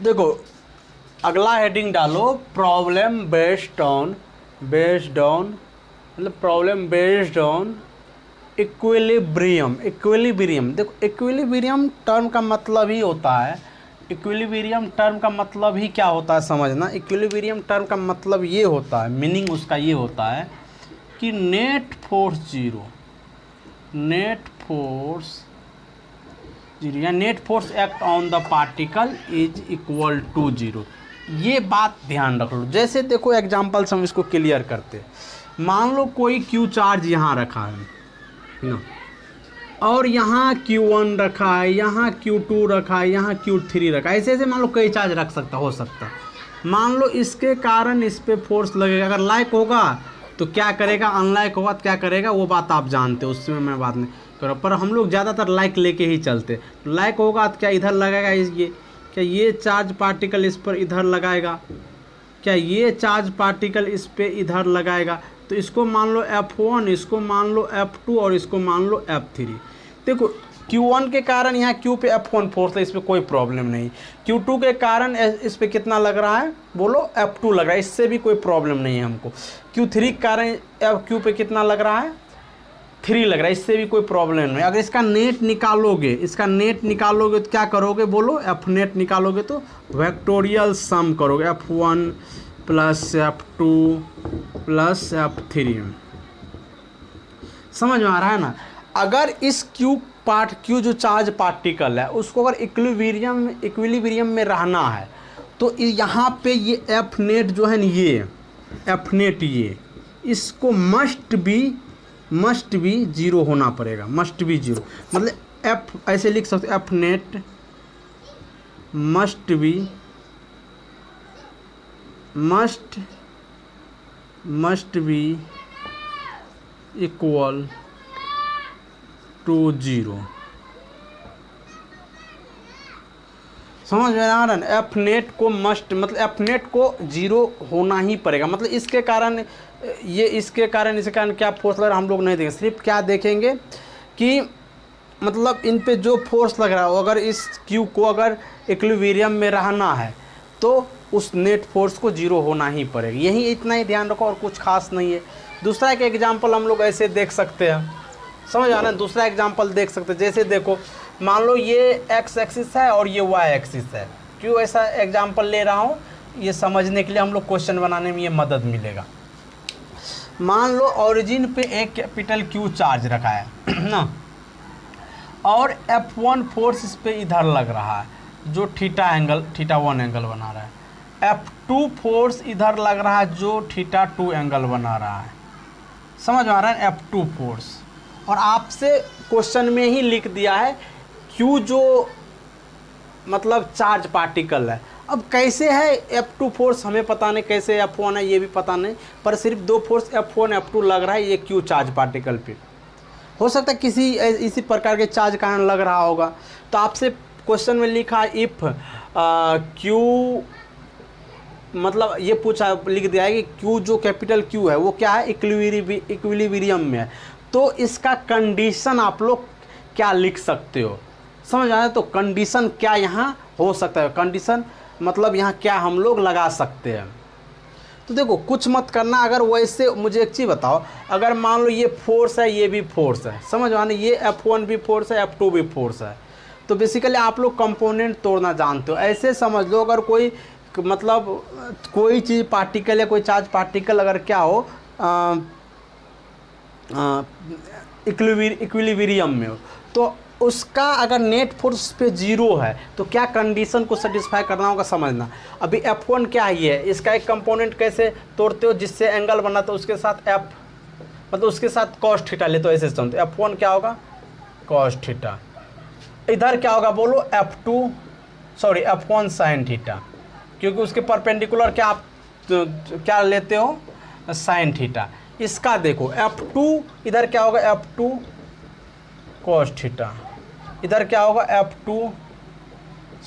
देखो अगला हेडिंग डालो, प्रॉब्लम बेस्ड ऑन मतलब प्रॉब्लम बेस्ड ऑन इक्विलिब्रियम। देखो इक्विलिब्रियम टर्म का मतलब ही होता है, इक्विलिब्रियम टर्म का मतलब ही क्या होता है समझना। इक्विलिब्रियम टर्म का मतलब ये होता है, मीनिंग उसका ये होता है कि नेट फोर्स जीरो या net force act on the particle is equal to zero. ये बात ध्यान रख लो। जैसे देखो एग्जांपल से हम इसको क्लियर करते, मान लो कोई क्यू चार्ज यहाँ रखा है ना, और यहाँ Q1 रखा है, यहाँ Q2 रखा है, यहाँ Q3 रखा है, ऐसे ऐसे मान लो कई चार्ज रख सकता हो सकता। मान लो इसके कारण इस पर फोर्स लगेगा, अगर लाइक होगा तो क्या करेगा, अनलाइक होगा तो क्या करेगा, वो बात आप जानते हो, उसमें मैं बात नहीं कर रहा, पर हम लोग ज़्यादातर लाइक लेके ही चलते। लाइक होगा तो क्या इधर लगेगा, क्या ये चार्ज पार्टिकल इस पर इधर लगाएगा, क्या ये चार्ज पार्टिकल इस पर इधर लगाएगा। तो इसको मान लो F1, इसको मान लो F2 और इसको मान लो F3। देखो Q1 के कारण यहाँ Q पे F1 फोर्स है, इस पर कोई प्रॉब्लम नहीं। Q2 के कारण इस पे कितना लग रहा है, बोलो F2 लग रहा है, इससे भी कोई प्रॉब्लम नहीं है हमको। Q3 के कारण Q पे कितना लग रहा है, 3 लग रहा है, इससे भी कोई प्रॉब्लम नहीं। अगर इसका नेट निकालोगे तो क्या करोगे, बोलो F नेट निकालोगे तो वेक्टोरियल सम करोगे, F1 plus F2 plus F3। समझ में आ रहा है ना। अगर इस Q जो चार्ज पार्टिकल है उसको अगर इक्विलिब्रियम में रहना है तो यहाँ पे ये F नेट जो है ना, ये F नेट ये इसको मस्ट बी जीरो होना पड़ेगा, मस्ट बी जीरो। मतलब F ऐसे लिख सकते F net must be equal to zero. समझ में आ रहा है। एफ नेट को मतलब एफ नेट को जीरो होना ही पड़ेगा। मतलब इसके कारण इसके कारण क्या फोर्स लग रहा है हम लोग नहीं देखेंगे, सिर्फ क्या देखेंगे कि मतलब इन पे जो फोर्स लग रहा है अगर इस क्यू को अगर इक्विलिब्रियम में रहना है तो उस नेट फोर्स को जीरो होना ही पड़ेगा। यही इतना ही ध्यान रखो और कुछ खास नहीं है। दूसरा एक एग्जांपल हम लोग ऐसे देख सकते हैं, समझ आ रहा है। दूसरा एग्जांपल देख सकते हैं, जैसे देखो मान लो ये एक्स एक्सिस है और ये वाई एक्सिस है। क्यों ऐसा एग्जांपल ले रहा हूँ, ये समझने के लिए हम लोग क्वेश्चन बनाने में ये मदद मिलेगा। मान लो ओरिजिन पे एक कैपिटल क्यू चार्ज रखा है ना, और F1 फोर्स इस पे इधर लग रहा है जो थीटा1 एंगल बना रहा है। F2 फोर्स इधर लग रहा है जो थीटा2 एंगल बना रहा है। समझ में आ रहा है। F2 फोर्स, और आपसे क्वेश्चन में ही लिख दिया है Q जो मतलब चार्ज पार्टिकल है। अब कैसे है F2 फोर्स हमें पता नहीं, कैसे F1 है ये भी पता नहीं, पर सिर्फ दो फोर्स F1 F2 लग रहा है ये Q चार्ज पार्टिकल पे। हो सकता है किसी इसी प्रकार के चार्ज कारण लग रहा होगा। तो आपसे क्वेश्चन में लिखा इफ Q मतलब ये पूछा लिख दिया है कि Q जो कैपिटल Q है वो क्या है, इक्विलिब्रियम में है। तो इसका कंडीशन आप लोग क्या लिख सकते हो, समझ आया। तो कंडीशन क्या यहाँ हो सकता है, कंडीशन मतलब यहाँ क्या हम लोग लगा सकते हैं। तो देखो कुछ मत करना। अगर वैसे मुझे एक चीज़ बताओ, अगर मान लो ये फोर्स है ये भी फोर्स है, समझ आने, ये F1 भी फोर्स है F2 भी फोर्स है, तो बेसिकली आप लोग कंपोनेंट तोड़ना जानते हो। ऐसे समझ लो अगर कोई मतलब कोई चीज़ पार्टिकल या कोई चार्ज पार्टिकल अगर क्या हो इक्विलिब्रियम में हो, तो उसका अगर नेट फोर्स पे जीरो है तो क्या कंडीशन को सेटिस्फाई करना होगा, समझना। अभी F1 क्या है, ये है, इसका एक कंपोनेंट कैसे तोड़ते हो जिससे एंगल बना, तो उसके साथ F मतलब उसके साथ cos थीटा ले, तो ऐसे समझते F1 क्या होगा cos थीटा, इधर क्या होगा बोलो F1 sin थीटा, क्योंकि उसके परपेंडिकुलर क्या आप क्या लेते हो sin थीटा। इसका देखो F2 इधर क्या होगा F2 cos थीटा, इधर क्या होगा F2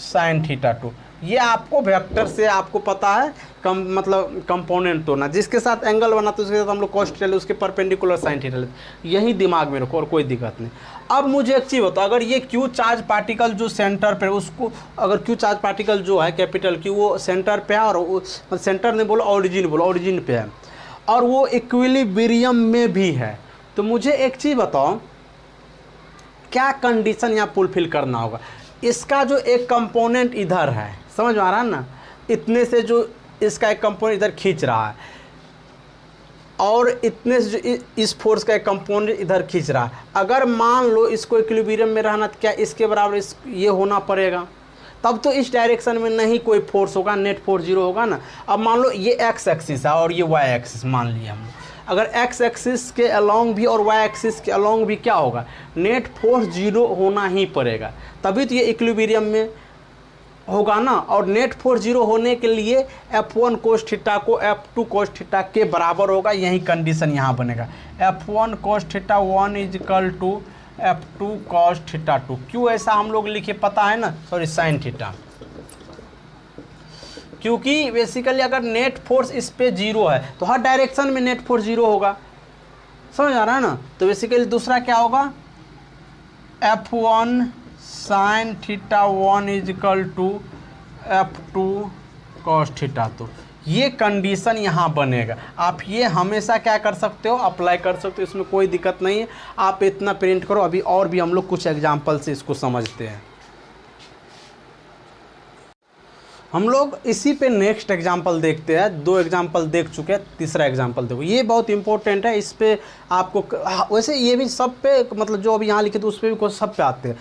sin थीटा 2। ये आपको वेक्टर से आपको पता है मतलब कंपोनेंट तोड़ना, जिसके साथ एंगल बना तो उसके साथ हम लोग cos थीटा ले, उसके परपेंडिकुलर sin थीटा लेते, यही दिमाग में रखो और कोई दिक्कत नहीं। अब मुझे एक चीज़ बताओ, अगर ये Q चार्ज पार्टिकल जो सेंटर पे उसको, अगर Q चार्ज पार्टिकल जो है कैपिटल Q वो सेंटर पे है, और सेंटर नहीं बोलो ऑरिजिन पे है, और वो इक्विलिब्रियम में भी है, तो मुझे एक चीज़ बताओ क्या कंडीशन यहाँ फुलफिल करना होगा। इसका जो एक कंपोनेंट इधर है, समझ में आ रहा है ना, इतने से जो इसका एक कंपोनेंट इधर खींच रहा है, और इतने से जो इस फोर्स का एक कंपोनेंट इधर खींच रहा है, अगर मान लो इसको इक्विलिब्रियम में रहना, तो क्या इसके बराबर ये होना पड़ेगा, तब तो इस डायरेक्शन में नहीं कोई फोर्स होगा, नेट फोर्स 0 होगा ना। अब मान लो ये एक्स एक्सिस है और ये वाई एक्सिस मान लिया हम, अगर एक्स एक्सिस के अलोंग भी और वाई एक्सिस के अलोंग भी क्या होगा, नेट फोर्स 0 होना ही पड़ेगा, तभी तो ये इक्विलिब्रियम में होगा ना। और नेट फोर्स 0 होने के लिए F1 cos थीटा को F2 cos थीटा के बराबर होगा, यही कंडीशन यहाँ बनेगा, F1 cos theta 1 is equal to F2 cos theta 2। क्यों ऐसा हम लोग लिखे पता है ना, सॉरी sin थीटा, क्योंकि बेसिकली अगर नेट फोर्स इस पे 0 है तो हर डायरेक्शन में नेट फोर्स 0 होगा, समझ आ रहा है ना। तो बेसिकली दूसरा क्या होगा, F1 sin theta 1 is equal to F2 cos theta 2, ये कंडीशन यहाँ बनेगा। आप ये हमेशा क्या कर सकते हो, अप्लाई कर सकते हो, इसमें कोई दिक्कत नहीं है। आप इतना प्रिंट करो, अभी और भी हम लोग कुछ एग्जाम्पल से इसको समझते हैं। हम लोग इसी पे नेक्स्ट एग्जाम्पल देखते हैं, 2 एग्जाम्पल देख चुके हैं, तीसरा एग्जाम्पल देखो, ये बहुत इंपॉर्टेंट है। इस पे आपको वैसे ये भी सब पे मतलब जो अभी यहाँ लिखे तो उस पर भी सब पे आते हैं,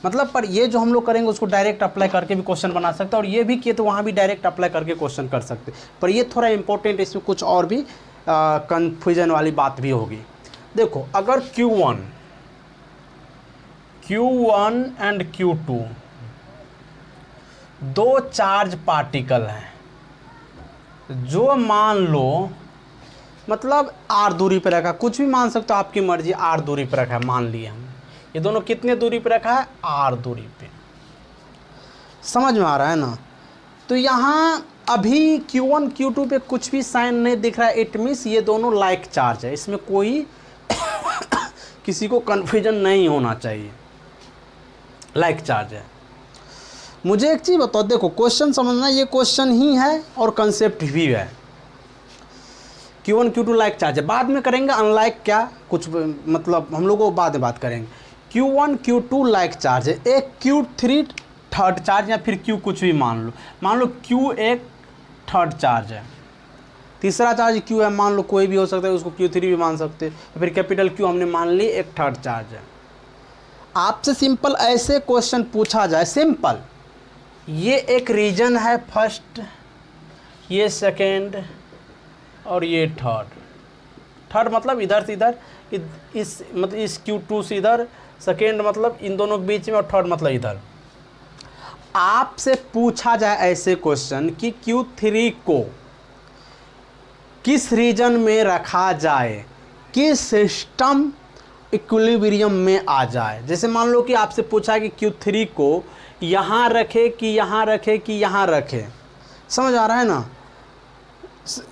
मतलब पर ये जो हम लोग करेंगे उसको डायरेक्ट अप्लाई करके भी क्वेश्चन बना सकते हैं, और ये भी किए तो वहाँ भी डायरेक्ट अप्लाई करके क्वेश्चन कर सकते हैं। पर ये थोड़ा इंपॉर्टेंट, इसमें कुछ और भी कन्फ्यूजन वाली बात भी होगी। देखो अगर Q1 and Q2 2 charge particle हैं, जो मान लो मतलब r दूरी पर रखा, कुछ भी मान सकते हो, आपकी मर्जी, r दूरी पर रखा है, मान लिए हम ये दोनों कितने दूरी पर रखा है, r दूरी पे, समझ में आ रहा है ना। तो यहाँ अभी Q1 Q2 पे कुछ भी साइन नहीं दिख रहा है, इट मीन्स ये दोनों लाइक चार्ज है, इसमें कोई किसी को कन्फ्यूजन नहीं होना चाहिए, लाइक चार्ज है। मुझे एक चीज़ बताओ, देखो क्वेश्चन समझना, ये क्वेश्चन ही है और कंसेप्ट भी है। Q1 Q2 लाइक चार्ज है, बाद में करेंगे अनलाइक क्या कुछ, मतलब हम लोग को बाद में बात करेंगे। Q1 Q2 लाइक चार्ज है, एक Q3 थर्ड चार्ज, या फिर Q कुछ भी मान लो Q एक थर्ड चार्ज है, तीसरा चार्ज Q है, मान लो कोई भी हो सकता है, उसको Q3 भी मान सकते हैं, फिर कैपिटल Q हमने मान ली एक थर्ड चार्ज है। आपसे सिंपल ऐसे क्वेश्चन पूछा जाए, सिंपल, ये एक रीजन है फर्स्ट, ये सेकेंड और ये थर्ड मतलब इधर से इधर, इस मतलब इस Q2 से इधर, सेकेंड मतलब इन दोनों के बीच में, और थर्ड मतलब इधर। आपसे पूछा जाए ऐसे क्वेश्चन कि Q3 को किस रीजन में रखा जाए कि सिस्टम इक्विलिब्रियम में आ जाए। जैसे मान लो कि आपसे पूछा कि Q3 को यहाँ रखे कि यहाँ रखे कि यहाँ रखे, समझ आ रहा है ना,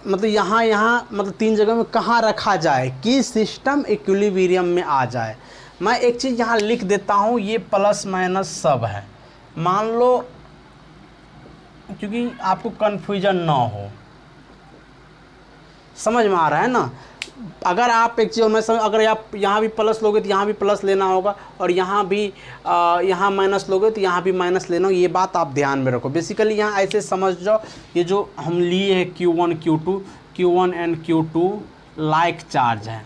मतलब यहाँ मतलब 3 जगह में कहाँ रखा जाए कि सिस्टम इक्विलिब्रियम में आ जाए। मैं एक चीज़ यहाँ लिख देता हूँ, ये प्लस माइनस सब है, मान लो, क्योंकि आपको कन्फ्यूजन ना हो, समझ में आ रहा है ना। अगर आप एक चीज़, मैं समझ, अगर आप यहाँ भी प्लस लोगे तो यहाँ भी प्लस लेना होगा, और यहाँ भी यहाँ माइनस लोगे तो यहाँ भी माइनस लेना होगा, ये बात आप ध्यान में रखो। बेसिकली यहाँ ऐसे समझ जाओ, ये जो हम लिए हैं Q1 and Q2 like charge है,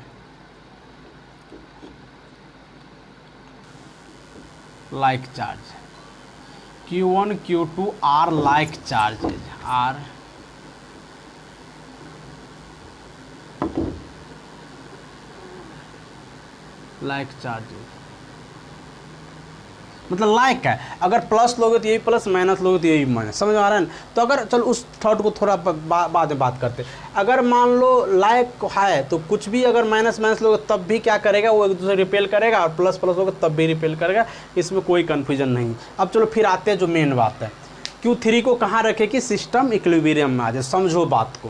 like charge, Q1 Q2 are like charges, are like charges, मतलब लाइक है, अगर प्लस लोगे तो यही प्लस, माइनस लोगे तो यही माइनस, समझ आ रहा है ना। तो अगर चलो उस थर्ड को थोड़ा बाद में बात करते, अगर मान लो लाइक है तो कुछ भी अगर माइनस लोगे तब भी क्या करेगा, वो एक दूसरे रिपेल करेगा, और प्लस होगा तब भी रिपेल करेगा, इसमें कोई कन्फ्यूजन नहीं। अब चलो फिर आते हैं जो मेन बात है, Q3 को कहाँ रखे कि सिस्टम इक्विलिब्रियम में आ जाए। समझो बात को,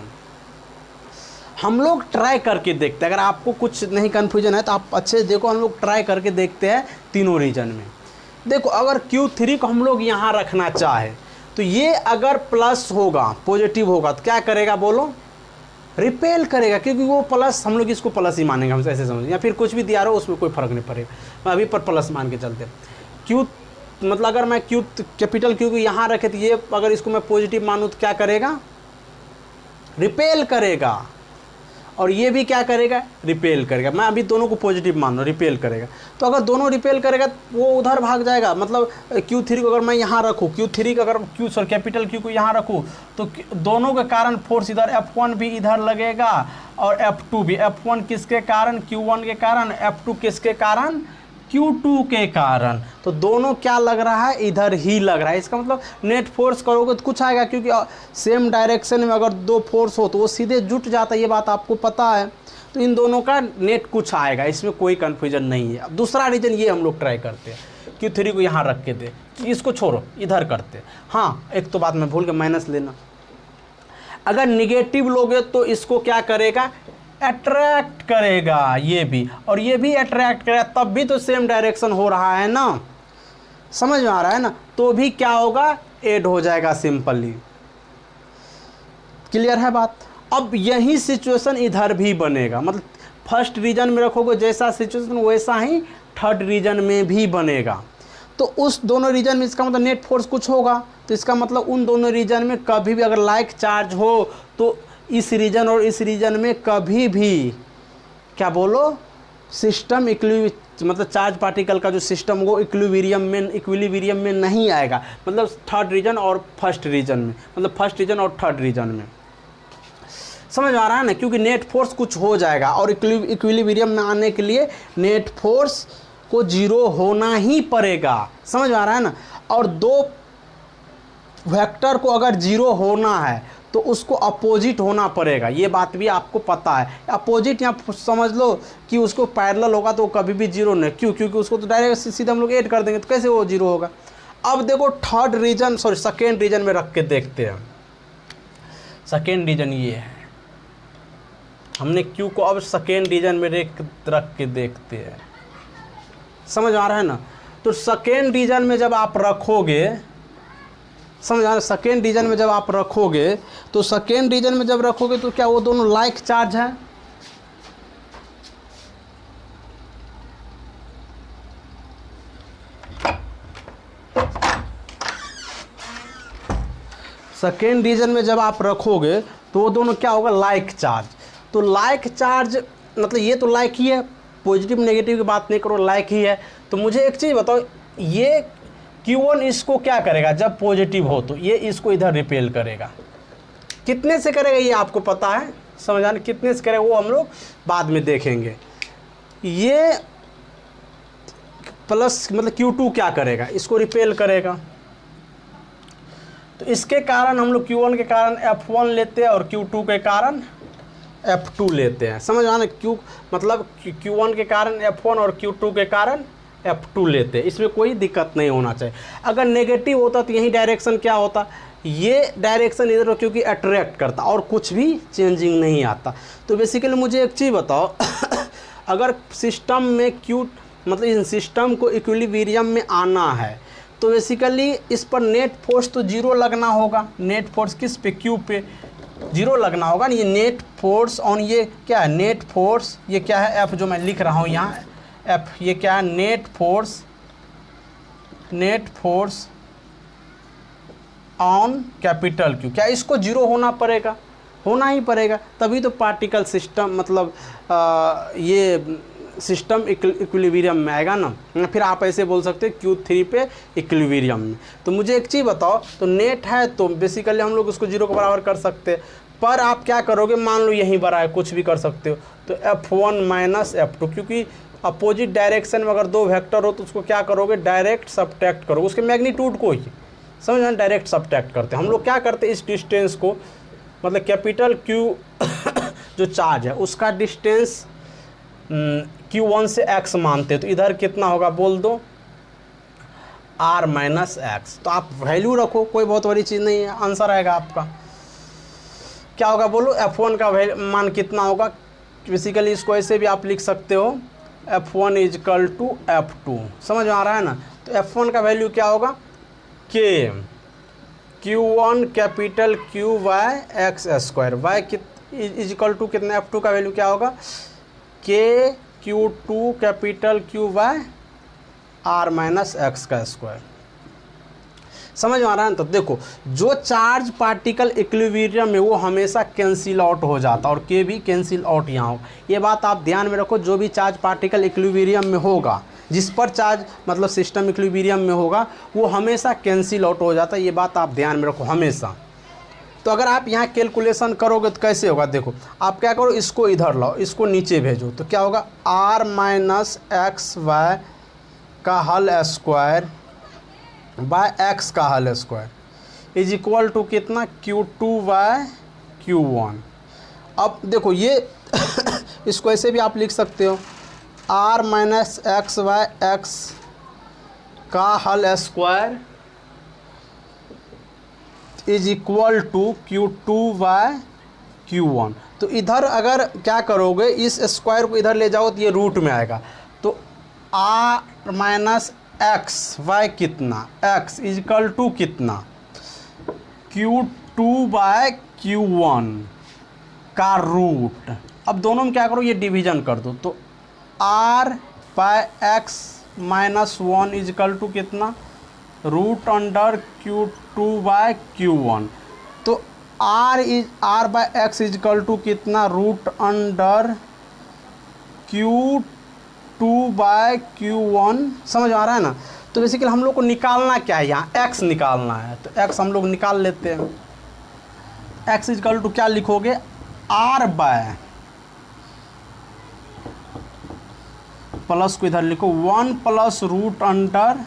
हम लोग ट्राई करके देखते हैं। अगर आपको कुछ नहीं कन्फ्यूजन है तो आप अच्छे से देखो, हम लोग ट्राई करके देखते हैं तीनों रीजन में। देखो अगर Q3 को हम लोग यहाँ रखना चाहे तो ये अगर प्लस होगा, पॉजिटिव होगा, तो क्या करेगा बोलो, रिपेल करेगा, क्योंकि वो प्लस, हम लोग इसको प्लस ही मानेंगे, हम ऐसे समझें, या फिर कुछ भी दिया रहो उसमें कोई फ़र्क नहीं पड़ेगा, मैं अभी पर प्लस मान के चलते। Q मतलब अगर मैं कैपिटल Q को यहाँ रखे तो ये अगर इसको मैं पॉजिटिव मानूँ तो क्या करेगा, रिपेल करेगा, और ये भी क्या करेगा, रिपेल करेगा। मैं अभी दोनों को पॉजिटिव मान रहा हूँ, रिपेल करेगा। तो अगर दोनों रिपेल करेगा तो वो उधर भाग जाएगा। मतलब Q3 को अगर मैं यहाँ रखूँ, Q3 का अगर कैपिटल Q को यहाँ रखूँ तो दोनों के कारण फोर्स इधर F1 भी इधर लगेगा और F2 भी। F1 किसके कारण, Q1 के कारण, F2 किसके कारण, Q2 के कारण। तो दोनों क्या लग रहा है, इधर ही लग रहा है। इसका मतलब नेट फोर्स करोगे तो कुछ आएगा, क्योंकि सेम डायरेक्शन में अगर दो फोर्स हो तो वो सीधे जुट जाता है, ये बात आपको पता है। तो इन दोनों का नेट कुछ आएगा, इसमें कोई कन्फ्यूजन नहीं है। अब दूसरा रीजन ये हम लोग ट्राई करते हैं, Q3 को यहाँ रख के दे, इसको छोड़ो, इधर करते। हाँ एक तो बात मैं भूल के, माइनस लेना। अगर निगेटिव लोगे तो इसको क्या करेगा, अट्रैक्ट करेगा, ये भी और ये भी अट्रैक्ट करेगा, तब भी तो सेम डायरेक्शन हो रहा है ना, समझ में आ रहा है ना। तो भी क्या होगा, ऐड हो जाएगा सिंपली। क्लियर है बात। अब यही सिचुएशन इधर भी बनेगा, मतलब फर्स्ट रीजन में रखोगे जैसा सिचुएशन वैसा ही थर्ड रीजन में भी बनेगा। तो उस दोनों रीजन में इसका मतलब नेट फोर्स कुछ होगा, तो इसका मतलब उन दोनों रीजन में कभी भी अगर लाइक चार्ज हो तो इस रीजन और इस रीजन में कभी भी क्या बोलो, सिस्टम मतलब चार्ज पार्टिकल का जो सिस्टम वो इक्विलिब्रियम में नहीं आएगा। मतलब थर्ड रीजन और फर्स्ट रीजन में, मतलब फर्स्ट रीजन और थर्ड रीजन में, समझ आ रहा है ना। क्योंकि नेट फोर्स कुछ हो जाएगा और इक्विलिब्रियम में आने के लिए नेट फोर्स को जीरो होना ही पड़ेगा, समझ आ रहा है ना। और दो वेक्टर को अगर जीरो होना है तो उसको अपोजिट होना पड़ेगा, ये बात भी आपको पता है। अपोजिट या समझ लो कि उसको पैरेलल होगा तो कभी भी जीरो नहीं, क्यों, क्योंकि उसको तो डायरेक्ट सीधा हम लोग ऐड कर देंगे, तो कैसे वो जीरो होगा। अब देखो थर्ड रीजन, सेकेंड रीजन में रख के देखते हैं। सेकेंड रीजन ये है, हमने Q को अब सेकेंड रीजन में रख के देखते हैं, समझ आ रहा है ना। तो सेकेंड रीजन में जब आप रखोगे, समझ आ रहा है, सेकेंड रीजन में जब आप रखोगे तो सेकेंड रीजन में जब रखोगे तो क्या वो दोनों लाइक चार्ज है, सेकेंड रीजन में जब आप रखोगे तो वो दोनों क्या होगा, लाइक चार्ज। तो लाइक चार्ज मतलब ये तो लाइक ही है, पॉजिटिव नेगेटिव की बात नहीं करो, लाइक ही है। तो मुझे एक चीज़ बताओ, ये Q1 इसको क्या करेगा, जब पॉजिटिव हो तो ये इसको इधर रिपेल करेगा। कितने से करेगा ये आपको पता है, समझ आने, कितने से करेगा वो हम लोग बाद में देखेंगे। ये प्लस मतलब Q2 क्या करेगा, इसको रिपेल करेगा। तो इसके कारण हम लोग Q1 के कारण F1 लेते हैं और Q2 के कारण F2 लेते हैं, समझ आना। मतलब Q1 के कारण F1 और Q2 के कारण F2 लेते हैं, इसमें कोई दिक्कत नहीं होना चाहिए। अगर नेगेटिव होता तो यही डायरेक्शन क्या होता, ये डायरेक्शन इधर, क्योंकि अट्रैक्ट करता और कुछ भी चेंजिंग नहीं आता। तो बेसिकली मुझे एक चीज़ बताओ अगर सिस्टम में मतलब इस सिस्टम को इक्विलिब्रियम में आना है तो बेसिकली इस पर नेट फोर्स तो जीरो लगना होगा। नेट फोर्स किस पे, Q पे जीरो लगना होगा। ये नेट फोर्स ऑन ये क्या है, नेट फोर्स ये क्या है, F जो मैं लिख रहा हूँ यहाँ F, ये क्या है, net force on capital Q। क्या इसको जीरो होना पड़ेगा, होना ही पड़ेगा, तभी तो पार्टिकल सिस्टम मतलब ये सिस्टम इक्विलिब्रियम में आएगा ना। फिर आप ऐसे बोल सकते हैं Q3 पे इक्विलिब्रियम में। तो मुझे एक चीज़ बताओ, तो नेट है तो बेसिकली हम लोग उसको जीरो के बराबर कर सकते हैं, पर आप क्या करोगे, मान लो यहीं बड़ा है, कुछ भी कर सकते हो। तो F1 माइनस F2, क्योंकि अपोजिट डायरेक्शन में अगर दो वेक्टर हो तो उसको क्या करोगे, डायरेक्ट सब्ट्रैक्ट करोगे, उसके मैग्नीट्यूड को ही समझना, डायरेक्ट सब्ट्रैक्ट करते हैं हम लोग। क्या करते हैं, इस डिस्टेंस को मतलब कैपिटल Q जो चार्ज है उसका डिस्टेंस Q1 से x मानते हैं। तो इधर कितना होगा बोल दो, आर माइनस एक्स। तो आप वैल्यू रखो, कोई बहुत बड़ी चीज़ नहीं है, आंसर आएगा आपका। क्या होगा बोलो, F1 का मान कितना होगा। बेसिकली इसको ऐसे भी आप लिख सकते हो, F1 इजकल टू F2। समझ में आ रहा है ना। तो F1 का वैल्यू क्या होगा, K Q1 capital Q by x square, y is equal to कितना, F2 का वैल्यू क्या होगा, K Q2 capital Q by r minus x का स्क्वायर। समझ में आ रहा है ना। तो देखो, जो चार्ज पार्टिकल इक्विलिब्रियम में वो हमेशा कैंसिल आउट हो जाता है और के भी कैंसिल आउट यहाँ हो। ये बात आप ध्यान में रखो, जो भी चार्ज पार्टिकल इक्विलिब्रियम में होगा, जिस पर चार्ज मतलब सिस्टम इक्विलिब्रियम में होगा, वो हमेशा कैंसिल आउट हो जाता है। ये बात आप ध्यान में रखो हमेशा। तो अगर आप यहाँ कैलकुलेशन करोगे तो कैसे होगा, देखो आप क्या करो, इसको इधर लाओ, इसको नीचे भेजो, तो क्या होगा, आर माइनस एक्स वाई का हल स्क्वायर बाय एक्स का हल स्क्वायर इज इक्वल टू कितना, Q2 बाय Q1। अब देखो ये इसको ऐसे भी आप लिख सकते हो, r minus x by x का हल square is equal to Q2 by Q1। तो इधर अगर क्या करोगे, इस स्क्वायर को इधर ले जाओ तो ये रूट में आएगा। तो आर माइनस एक्स वाई कितना, एक्स इजकल टू कितना, Q2 बाय Q1 का रूट। अब दोनों में क्या करो, ये डिवीजन कर दो, तो R by X minus 1 is equal to कितना, root under Q2 by Q1। तो R by X equal to कितना, root under Q2 by Q1। समझ आ रहा है ना। तो बेसिकली हम लोग को निकालना क्या है, यहाँ x निकालना है। तो x हम लोग निकाल लेते हैं। x इजकल टू क्या लिखोगे, r बाय प्लस को इधर लिखो 1 plus root under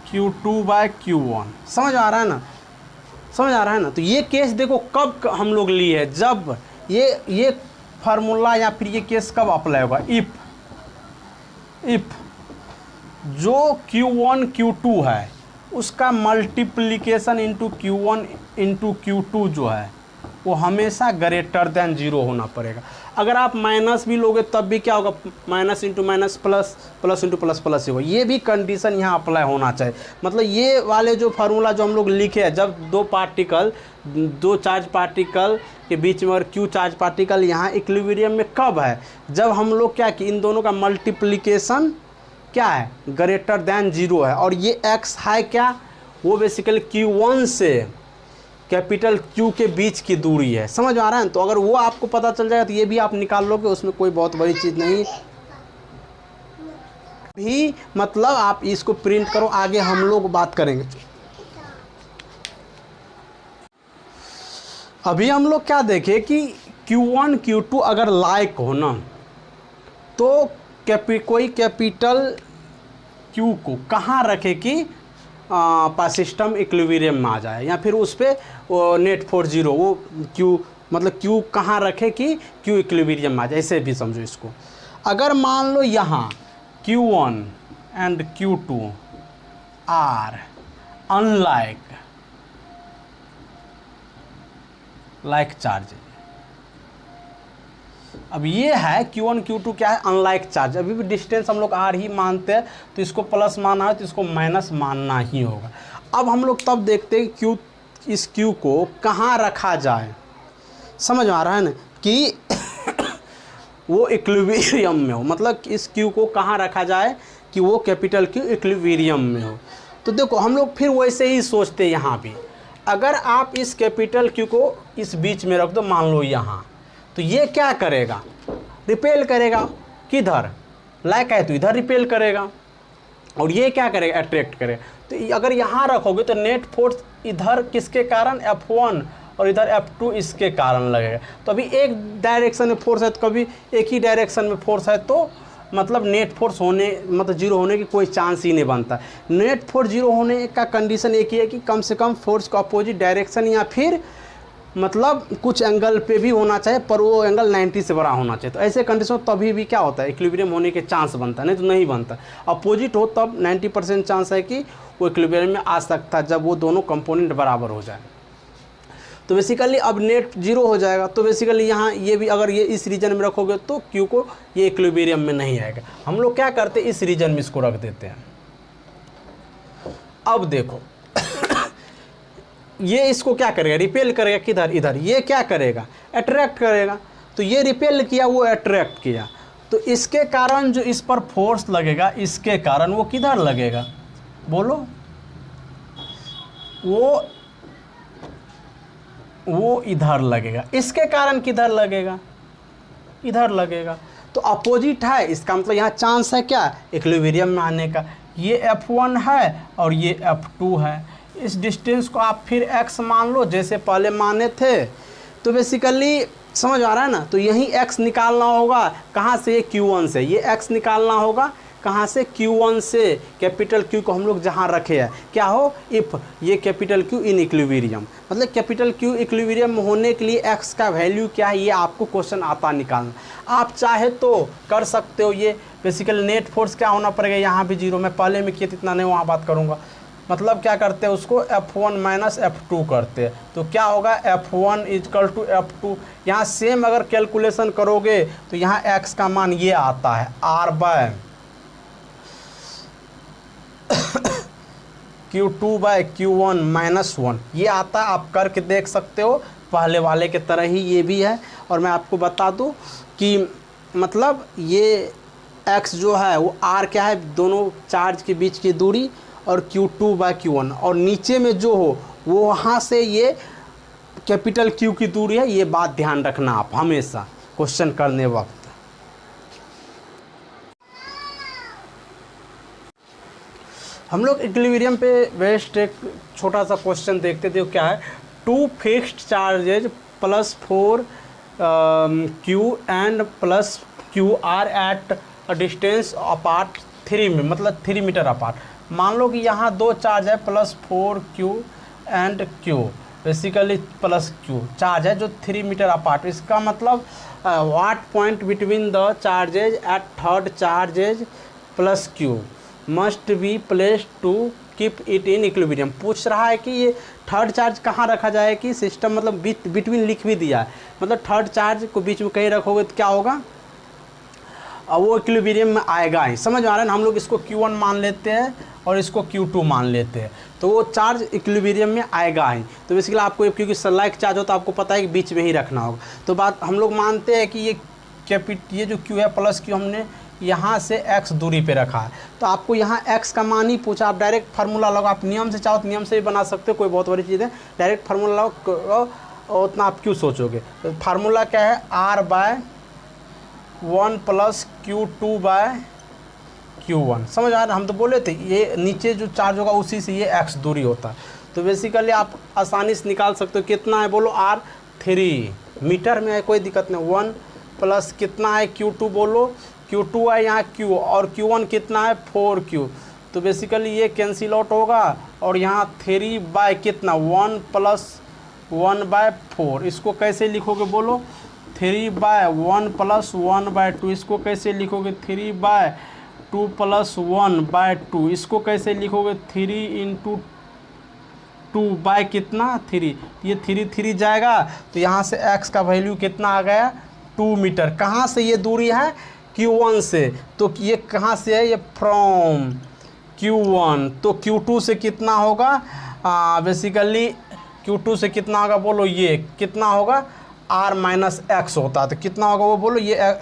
Q2 by Q1। समझ आ रहा है ना, समझ आ रहा है ना। तो ये केस देखो कब हम लोग लिए है, जब ये फार्मूला या फिर ये केस कब अप्लाई होगा, इफ जो Q1 Q2 है उसका multiplication into Q1 into Q2 जो है वो हमेशा ग्रेटर देन 0 होना पड़ेगा। अगर आप माइनस भी लोगे तब भी क्या होगा, minus into minus plus, plus into plus plus ही होगा। ये भी कंडीशन यहाँ अप्लाई होना चाहिए। मतलब ये वाले जो फार्मूला जो हम लोग लिखे हैं, जब दो चार्ज पार्टिकल के बीच में और Q चार्ज पार्टिकल यहाँ इक्विलिब्रियम में कब है, जब हम लोग क्या कि इन दोनों का मल्टीप्लिकेशन क्या है, ग्रेटर देन 0 है। और ये x है क्या, वो बेसिकली Q1 से कैपिटल Q के बीच की दूरी है। समझ आ रहा है। तो अगर वो आपको पता चल जाएगा तो ये भी आप निकाल लोगे, उसमें कोई बहुत बड़ी चीज़ नहीं भी। मतलब आप इसको प्रिंट करो, आगे हम लोग बात करेंगे। अभी हम लोग क्या देखें कि Q1 Q2 अगर लाइक हो ना, तो कोई कैपिटल Q को कहाँ रखे कि सिस्टम इक्विलिब्रियम में आ जाए, या फिर उस पर नेट फोर्स 0, वो Q मतलब Q कहाँ रखे कि Q इक्विलिब्रियम में आ जाए। ऐसे भी समझो इसको। अगर मान लो यहाँ Q1 and Q2 are unlike charge, अब ये है Q1 Q2 क्या है, अनलाइक चार्ज। अभी भी डिस्टेंस हम लोग आर ही मानते हैं, तो इसको प्लस मानना है तो इसको माइनस मानना ही होगा। अब हम लोग तब देखते हैं इस Q को कहाँ रखा जाए। समझ आ रहा है ना कि वो इक्विलिब्रियम में हो, मतलब इस Q को कहाँ रखा जाए कि वो कैपिटल Q इक्विलिब्रियम में हो। तो देखो हम लोग फिर वैसे ही सोचते हैं यहाँ भी, अगर आप इस कैपिटल Q को इस बीच में रख दो, मान लो यहाँ, तो ये क्या करेगा, रिपेल करेगा। किधर लाइक है तो इधर रिपेल करेगा, और ये क्या करेगा, अट्रैक्ट करेगा। तो अगर यहाँ रखोगे तो नेट फोर्स इधर किसके कारण, F1, और इधर F2 इसके कारण लगेगा। तो अभी एक डायरेक्शन में फोर्स है तो कभी एक ही डायरेक्शन में फोर्स है, तो मतलब नेट फोर्स होने मतलब 0 होने की कोई चांस ही नहीं बनता। नेट फोर्स 0 होने का कंडीशन एक ही है कि कम से कम फोर्स का अपोजिट डायरेक्शन या फिर मतलब कुछ एंगल पे भी होना चाहिए पर वो एंगल 90 से बड़ा होना चाहिए। तो ऐसे कंडीशन तभी भी क्या होता है, इक्विलिब्रियम होने के चांस बनता है, नहीं तो नहीं बनता। अपोजिट हो तब 90% चांस है कि वो इक्विलिब्रियम में आ सकता है, जब वो दोनों कंपोनेंट बराबर हो जाए। तो बेसिकली अब नेट 0 हो जाएगा। तो बेसिकली यहाँ ये भी अगर ये इस रीजन में रखोगे तो क्यू को ये इक्विलिब्रियम में नहीं आएगा। हम लोग क्या करते हैं, इस रीजन में इसको रख देते हैं। अब देखो ये इसको क्या करेगा, रिपेल करेगा किधर, इधर। ये क्या करेगा, अट्रैक्ट करेगा। तो ये रिपेल किया, वो अट्रैक्ट किया, तो इसके कारण जो इस पर फोर्स लगेगा, इसके कारण वो किधर लगेगा बोलो, वो इधर लगेगा। इसके कारण किधर लगेगा, इधर लगेगा। तो अपोजिट है, इसका मतलब यहाँ चांस है क्या, इक्विलिब्रियम में आने का। ये F1 है और ये F2 है। इस डिस्टेंस को आप फिर x मान लो जैसे पहले माने थे। तो बेसिकली समझ आ रहा है ना। तो यही x निकालना होगा कहाँ से, ये Q1 से। ये x निकालना होगा कहाँ से, Q1 से। कैपिटल Q को हम लोग जहाँ रखे हैं क्या हो, इफ़ ये कैपिटल Q इन इक्विलिब्रियम, मतलब कैपिटल Q इक्विलिब्रियम होने के लिए x का वैल्यू क्या है, ये आपको क्वेश्चन आता निकालना। आप चाहे तो कर सकते हो। ये बेसिकली नेट फोर्स क्या होना पड़ेगा, यहाँ भी 0, मैं पहले में किया इतना नहीं, वहाँ बात करूँगा। मतलब क्या करते हैं उसको, F1 माइनस F2 करते हैं। तो क्या होगा, F1 इक्वल टू F2। यहाँ सेम अगर कैलकुलेशन करोगे तो यहाँ x का मान ये आता है R bye Q2 by Q1 minus 1, ये आता है। आप करके देख सकते हो, पहले वाले के तरह ही ये भी है। और मैं आपको बता दूं कि मतलब ये x जो है वो R क्या है, दोनों चार्ज के बीच की दूरी, और Q2 बाय Q1, और नीचे में जो हो वो वहाँ से ये कैपिटल Q की दूरी है। ये बात ध्यान रखना आप हमेशा क्वेश्चन करने वक्त। हम लोग इक्विलिब्रियम पे बेस्ट एक छोटा सा क्वेश्चन देखते थे। क्या है, 2 fixed charges plus 4 Q and plus Q are at a distance apart 3 में, मतलब 3 मीटर अपार्ट। मान लो कि यहाँ 2 चार्ज है plus 4Q and Q, basically plus Q charge है जो 3 मीटर अपार्ट। इसका मतलब what point between the charges at third charges plus Q must be placed to keep it in equilibrium. पूछ रहा है कि ये थर्ड चार्ज कहाँ रखा जाए, कि सिस्टम मतलब बिटवीन लिख भी दिया है, मतलब थर्ड चार्ज को बीच में कहीं रखोगे तो क्या होगा, वो इक्विलिब्रियम में आएगा ही। समझ आ रहा है ना। हम लोग इसको Q1 मान लेते हैं और इसको Q2 मान लेते हैं, तो वो चार्ज इक्विलिब्रियम में आएगा ही। तो बेसिकली आपको, क्योंकि सलाइक चार्ज होता है, आपको पता है कि बीच में ही रखना होगा। तो बात हम लोग मानते हैं कि ये जो Q है प्लस Q हमने यहाँ से x दूरी पे रखा है। तो आपको यहाँ x का मान ही पूछा, आप डायरेक्ट फार्मूला लगाओ। आप नियम से चाहो तो नियम से भी बना सकते हो, कोई बहुत बड़ी चीज़ है। डायरेक्ट फार्मूला लगाओ, उतना आप क्यों सोचोगे। तो फार्मूला क्या है, R bye 1 plus Q2 by Q1। समझ आ रहा है। हम तो बोले थे ये नीचे जो चार्ज होगा उसी से ये x दूरी होता है। तो बेसिकली आप आसानी से निकाल सकते हो। कितना है बोलो, R 3 मीटर में है, कोई दिक्कत नहीं। 1 प्लस कितना है Q2 बोलो, Q2 है यहाँ Q, और Q1 कितना है 4Q। तो बेसिकली ये कैंसिल आउट होगा, और यहाँ 3 बाय कितना 1 प्लस 1 बाय 4। इसको कैसे लिखोगे बोलो, 3 बाय 1 प्लस 1 बाय 2। इसको कैसे लिखोगे, 3 बाय 2 प्लस 1 बाय 2। इसको कैसे लिखोगे, 3 इंटू 2 बाय कितना 3। ये 3 जाएगा, तो यहाँ से x का वैल्यू कितना आ गया, 2 मीटर। कहाँ से ये दूरी है, Q1 से। तो ये कहाँ से है, ये फ्रॉम Q1। तो Q2 से कितना होगा, बेसिकली Q2 से कितना होगा बोलो, ये कितना होगा, R माइनस एक्स होता है। तो कितना होगा वो बोलो, ये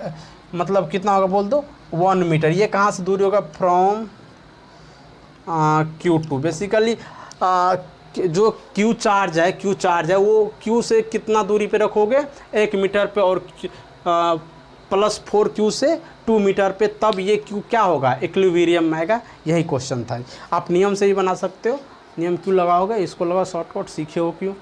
मतलब कितना होगा बोल दो, 1 मीटर। ये कहाँ से दूरी होगा, फ्रॉम Q2। बेसिकली जो Q चार्ज है वो Q से कितना दूरी पे रखोगे, 1 मीटर पे, और प्लस 4Q से 2 मीटर पे, तब ये Q क्या होगा, इक्विलिब्रियम में आएगा। यही क्वेश्चन था। आप नियम से भी बना सकते हो। नियम क्यों लगाओगे, इसको लगाओ, शॉर्टकट सीखे हो क्यों।